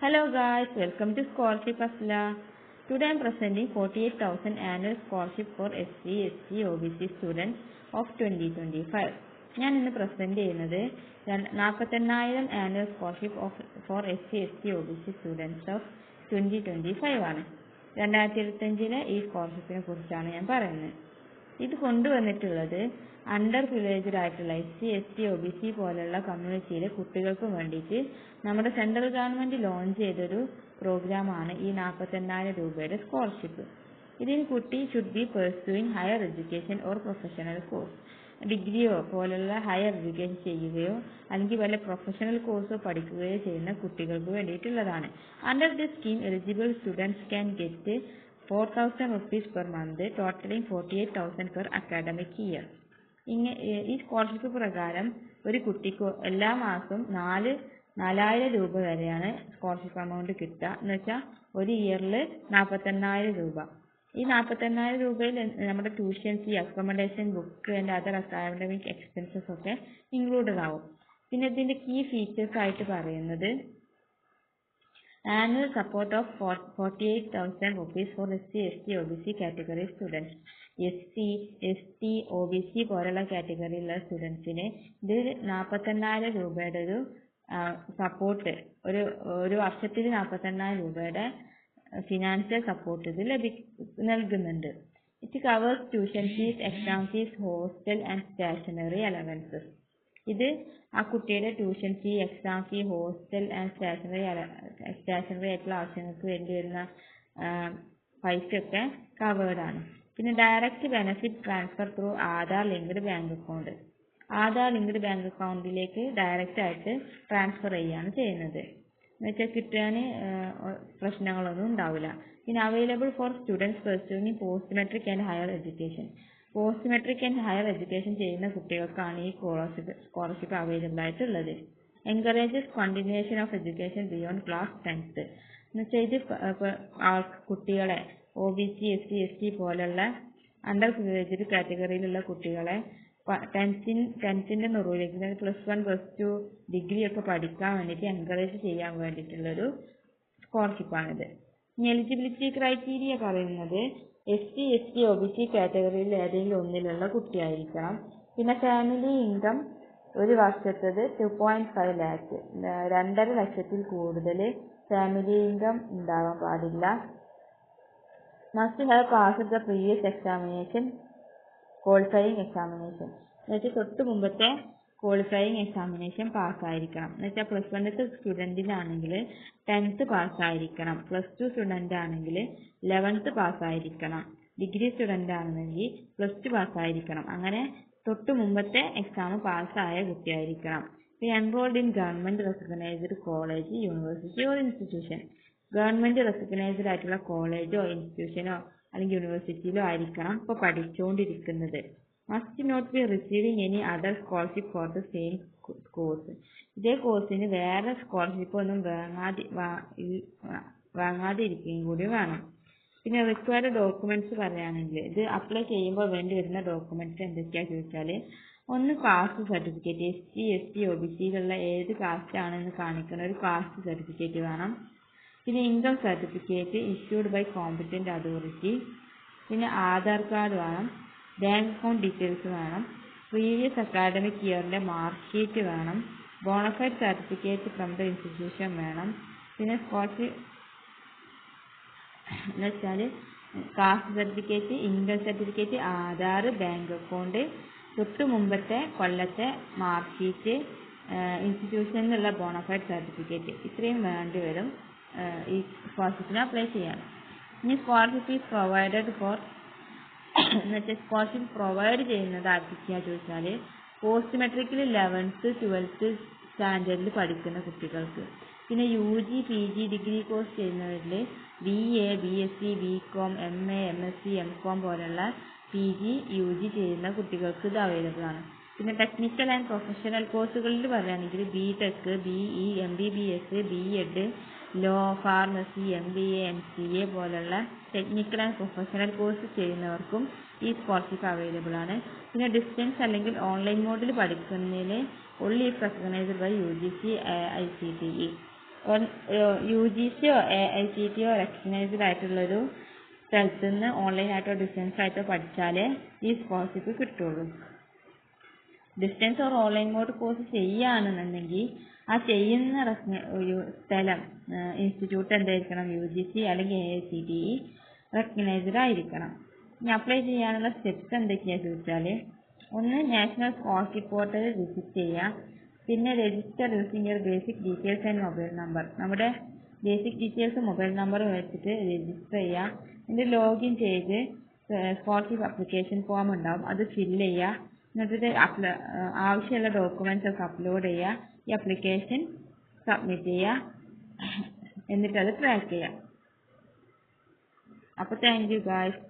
Hello guys, welcome to Scholarship Asla. Today I am presenting 48,000 annual scholarship for SC, ST, OBC students of 2025. ഞാൻ ഇന്ന് present ചെയ്യുന്നത് 48,000 annual scholarship four SC, ST, OBC students of 2025 ആണ്. 2025 ഈ സ്കോളർഷിപ്പിനെ കുറിച്ചാണ് ഞാൻ പറയുന്നത്. ഇത് കൊണ്ടുവന്നിട്ടുള്ളത് അണ്ടർ പ്രിവിലേജ്ഡ് ആയിട്ടുള്ള SC, ST, OBC പോലുള്ള കമ്മ്യൂണിറ്റിയിലെ കുട്ടികൾക്ക് വേണ്ടിയിട്ട് നമ്മുടെ സെൻട്രൽ ഗവൺമെന്റ് ലോഞ്ച് ചെയ്തൊരു പ്രോഗ്രാമാണ് ഈ 48,000 രൂപയുടെ സ്കോളർഷിപ്പ്. ഇതിന് കുട്ടി should be pursuing higher education or professional course, ഡിഗ്രിയോ പോലുള്ള ഹയർ എഡ്യൂക്കേഷൻ ചെയ്യുകയോ അല്ലെങ്കിൽ വല്ല പ്രൊഫഷണൽ കോഴ്സോ പഠിക്കുകയോ ചെയ്യുന്ന കുട്ടികൾക്ക് വേണ്ടിയിട്ടുള്ളതാണ്. Under this scheme eligible students can get 4,000 rupees per month, totaling 48,000 per academic year. ഈ സ്കോളർഷിപ്പ് പ്രകാരം ഒരു കുട്ടിക്ക് എല്ലാ മാസവും 4,000 രൂപ വരെയാണ് സ്കോളർഷിപ്പ് എമൗണ്ട് കിട്ടുക. എന്ന് വെച്ചാൽ ഒരു ഇയറിൽ 48,000 രൂപ. ഈ 48,000 രൂപയിൽ നമ്മുടെ tuition fee, accommodation, book and other academic expenses ഒക്കെ ഇൻക്ലൂഡഡ് ആവും. പിന്നെ ഇതിന്റെ കീ ഫീച്ചേഴ്സ് ആയിട്ട് പറയുന്നത് annual support of 48,000 rupees for SC, ST, OBC category students. SC, ST, OBC പോലുള്ള കാറ്റഗറിയിലുള്ള സ്റ്റുഡൻസിന് ഇത് 48,000 രൂപയുടെ ഒരു സപ്പോർട്ട്, ഒരു വർഷത്തിൽ 48,000 രൂപയുടെ ഫിനാൻഷ്യൽ സപ്പോർട്ട് ഇത് നൽകുന്നുണ്ട്. It covers tuition fees, exam fees, hostel and stationery allowances. ഇത് ആ കുട്ടിയുടെ tuition fee, exam fee, hostel and stationery ആയിട്ടുള്ള ആവശ്യങ്ങൾക്ക് വേണ്ടി വരുന്ന പൈസയൊക്കെ കവേർഡ് ആണ്. പിന്നെ direct benefit transfer through Aadhaar linked bank account. Aadhaar linked bank അക്കൗണ്ടിലേക്ക് ഡയറക്റ്റ് ആയിട്ട് ട്രാൻസ്ഫർ ചെയ്യുകയാണ് ചെയ്യുന്നത്. എന്നുവെച്ചാൽ കിട്ടാൻ പ്രശ്നങ്ങളൊന്നും ഉണ്ടാവില്ല. പിന്നെ available for students pursuing post matric and higher education. Post matric and higher education ചെയ്യുന്ന കുട്ടികൾക്കാണ് ഈ സ്കോളർഷിപ്പ് അവൈലബിൾ ആയിട്ടുള്ളത്. Encourages continuation of education beyond class 10th. എന്നുവെച്ചാൽ ഇത് കുട്ടികളെ OBC, SC, ST പോലുള്ള അണ്ടർ പ്രിവിലേജ്ഡ് കാറ്റഗറിയിലുള്ള കുട്ടികളെ 10th നെറുവിലേക്ക് +1, +2 ഡിഗ്രി ഒക്കെ പഠിക്കാൻ വേണ്ടിയിട്ട് എൻകറേജ് ചെയ്യാൻ വേണ്ടിയിട്ടുള്ളൊരു സ്കോളർഷിപ്പാണിത്. ഇനി എലിജിബിലിറ്റി ക്രൈറ്റീരിയ പറയുന്നത് SC, ST, OBC കാറ്റഗറിയിൽ ഏതെങ്കിലും ഒന്നിലുള്ള കുട്ടിയായിരിക്കണം. പിന്നെ ഫാമിലി ഇൻകം ഒരു വർഷത്തേത് 2.5 lakh, 2.5 ലക്ഷത്തിൽ കൂടുതൽ ഫാമിലി ഇൻകം ഉണ്ടാവാൻ പാടില്ല. Must have passed the previous examination, qualifying examination. എന്നുവെച്ചാൽ തൊട്ട് മുമ്പത്തെ ക്വാളിഫയിങ് എക്സാമിനേഷൻ പാസ്സായിരിക്കണം. എന്നുവെച്ചാൽ +1 സ്റ്റുഡൻറ്റിനാണെങ്കിൽ 10th പാസ്സായിരിക്കണം, +2 സ്റ്റുഡൻ്റ് ആണെങ്കിൽ 11th പാസ്സായിരിക്കണം, ഡിഗ്രി സ്റ്റുഡൻ്റ് ആണെങ്കിൽ +2 പാസ്സായിരിക്കണം. അങ്ങനെ തൊട്ട് മുമ്പത്തെ എക്സാം പാസ്സായ കുട്ടിയായിരിക്കണം. Enrolled in government recognised college, university or institution. Government recognised ആയിട്ടുള്ള കോളേജോ ഇൻസ്റ്റിറ്റ്യൂഷനോ അല്ലെങ്കിൽ യൂണിവേഴ്സിറ്റിയിലോ ആയിരിക്കണം ഇപ്പോൾ പഠിച്ചുകൊണ്ടിരിക്കുന്നത്. Must not be receiving any other scholarship for the same course. ഇതേ കോഴ്സിന് വേറെ സ്കോളർഷിപ്പ് ഒന്നും വാങ്ങാതെ ഇരിക്കുകയും കൂടി വേണം. പിന്നെ റിക്വയർഡ് ഡോക്യുമെന്റ്സ് പറയുകയാണെങ്കിൽ ഇത് അപ്ലൈ ചെയ്യുമ്പോൾ വേണ്ടി വരുന്ന ഡോക്യുമെന്റ്സ് എന്തൊക്കെയാണെന്ന് ചോദിച്ചാൽ, ഒന്ന് കാസ്റ്റ് സർട്ടിഫിക്കറ്റ്, SC, ST, OBCയിലുള്ള ഏത് കാസ്റ്റ് ആണെന്ന് കാണിക്കുന്ന ഒരു കാസ്റ്റ് സർട്ടിഫിക്കറ്റ് വേണം. പിന്നെ income certificate issued by competent authority. പിന്നെ ആധാർ കാർഡ് വേണം, ബാങ്ക് അക്കൗണ്ട് ഡീറ്റെയിൽസ് വേണം, പ്രീവിയസ് അക്കാഡമിക് ഇയറിന്റെ മാർക്ക് ഷീറ്റ് വേണം, bonafide certificate from the institution വേണം. പിന്നെ സ്കോളർഷിപ്പ് എന്ന് വെച്ചാൽ caste certificate, income certificate, Aadhaar, bank account, തൊട്ട് മുമ്പത്തെ കൊല്ലത്തെ മാർക്ക് ഷീറ്റ്, ഇൻസ്റ്റിറ്റ്യൂഷനിലുള്ള ബോണഫൈഡ് സർട്ടിഫിക്കറ്റ്, ഇത്രയും വേണ്ടി വരും ഈ സ്കോളർഷിപ്പിന് അപ്ലൈ ചെയ്യാൻ. ഇനി സ്കോളർഷിപ്പ് ഈസ് പ്രൊവൈഡഡ് ഫോർ എന്ന് വെച്ചാൽ സ്കോളർഷിപ്പ് പ്രൊവൈഡ് ചെയ്യുന്നത് ആർക്കൊക്കെയാ ചോദിച്ചാൽ പോസ്റ്റ് മെട്രിക്കിൽ 11th, 12th സ്റ്റാൻഡേർഡിൽ പഠിക്കുന്ന കുട്ടികൾക്ക്. പിന്നെ UG, PG, ഡിഗ്രി കോഴ്സ് ചെയ്യുന്നവരിൽ BA, BSc, BCom, MA, MSc, MCom പോലുള്ള PG, UG ചെയ്യുന്ന കുട്ടികൾക്ക് ഇത് അവൈലബിൾ ആണ്. പിന്നെ ടെക്നിക്കൽ ആൻഡ് പ്രൊഫഷണൽ കോഴ്സുകളിൽ പറയുകയാണെങ്കിൽ BTech, BE, MBBS, B.Ed, law, pharmacy, MBA, MCA പോലുള്ള ടെക്നിക്കൽ ആൻഡ് പ്രൊഫഷണൽ കോഴ്സ് ചെയ്യുന്നവർക്കും ഈ സ്കോളർഷിപ്പ് അവൈലബിൾ ആണ്. പിന്നെ ഡിസ്റ്റൻസ് അല്ലെങ്കിൽ ഓൺലൈൻ മോഡിൽ പഠിക്കുന്നതിന് only if recognized by UGC, ICTE. UGCയോ AICTEയോ റെക്കഗ്നൈസ്ഡ് ആയിട്ടുള്ളൊരു സ്ഥലത്ത് നിന്ന് ഓൺലൈനായിട്ടോ ഡിസ്റ്റൻസ് ആയിട്ടോ പഠിച്ചാലേ ഈ സ്കോളർഷിപ്പ് കിട്ടുള്ളൂ. Distance or online mode course ചെയ്യുകയാണെന്നുണ്ടെങ്കിൽ ആ ചെയ്യുന്ന ഒരു സ്ഥലം ഇൻസ്റ്റിറ്റ്യൂട്ട് എന്തായിരിക്കണം, UGC അല്ലെങ്കിൽ AICTE റെക്കഗ്നൈസ്ഡ് ആയിരിക്കണം. ഇനി അപ്ലൈ ചെയ്യാനുള്ള സ്റ്റെപ്സ് എന്തൊക്കെയാണെന്ന് ചോദിച്ചാൽ, ഒന്ന് നാഷണൽ സ്കോളർഷിപ്പ് പോർട്ടൽ വിസിറ്റ് ചെയ്യുക. പിന്നെ register using your basic details and mobile number. നമ്മുടെ ബേസിക് ഡീറ്റെയിൽസ് മൊബൈൽ നമ്പർ വെച്ചിട്ട് രജിസ്റ്റർ ചെയ്യുക. എന്നിട്ട് ലോഗിൻ ചെയ്ത് സ്കോളർഷിപ്പ് അപ്ലിക്കേഷൻ ഫോം ഉണ്ടാവും, അത് ഫില്ല് ചെയ്യുക. എന്നിട്ട് ആവശ്യമുള്ള ഡോക്യുമെന്റ്സ് ഒക്കെ അപ്ലോഡ് ചെയ്യുക. ഈ അപ്ലിക്കേഷൻ സബ്മിറ്റ് ചെയ്യുക. എന്നിട്ട് അത് ട്രാക്ക് ചെയ്യുക. അപ്പോൾ താങ്ക് യു ഗായ്സ്.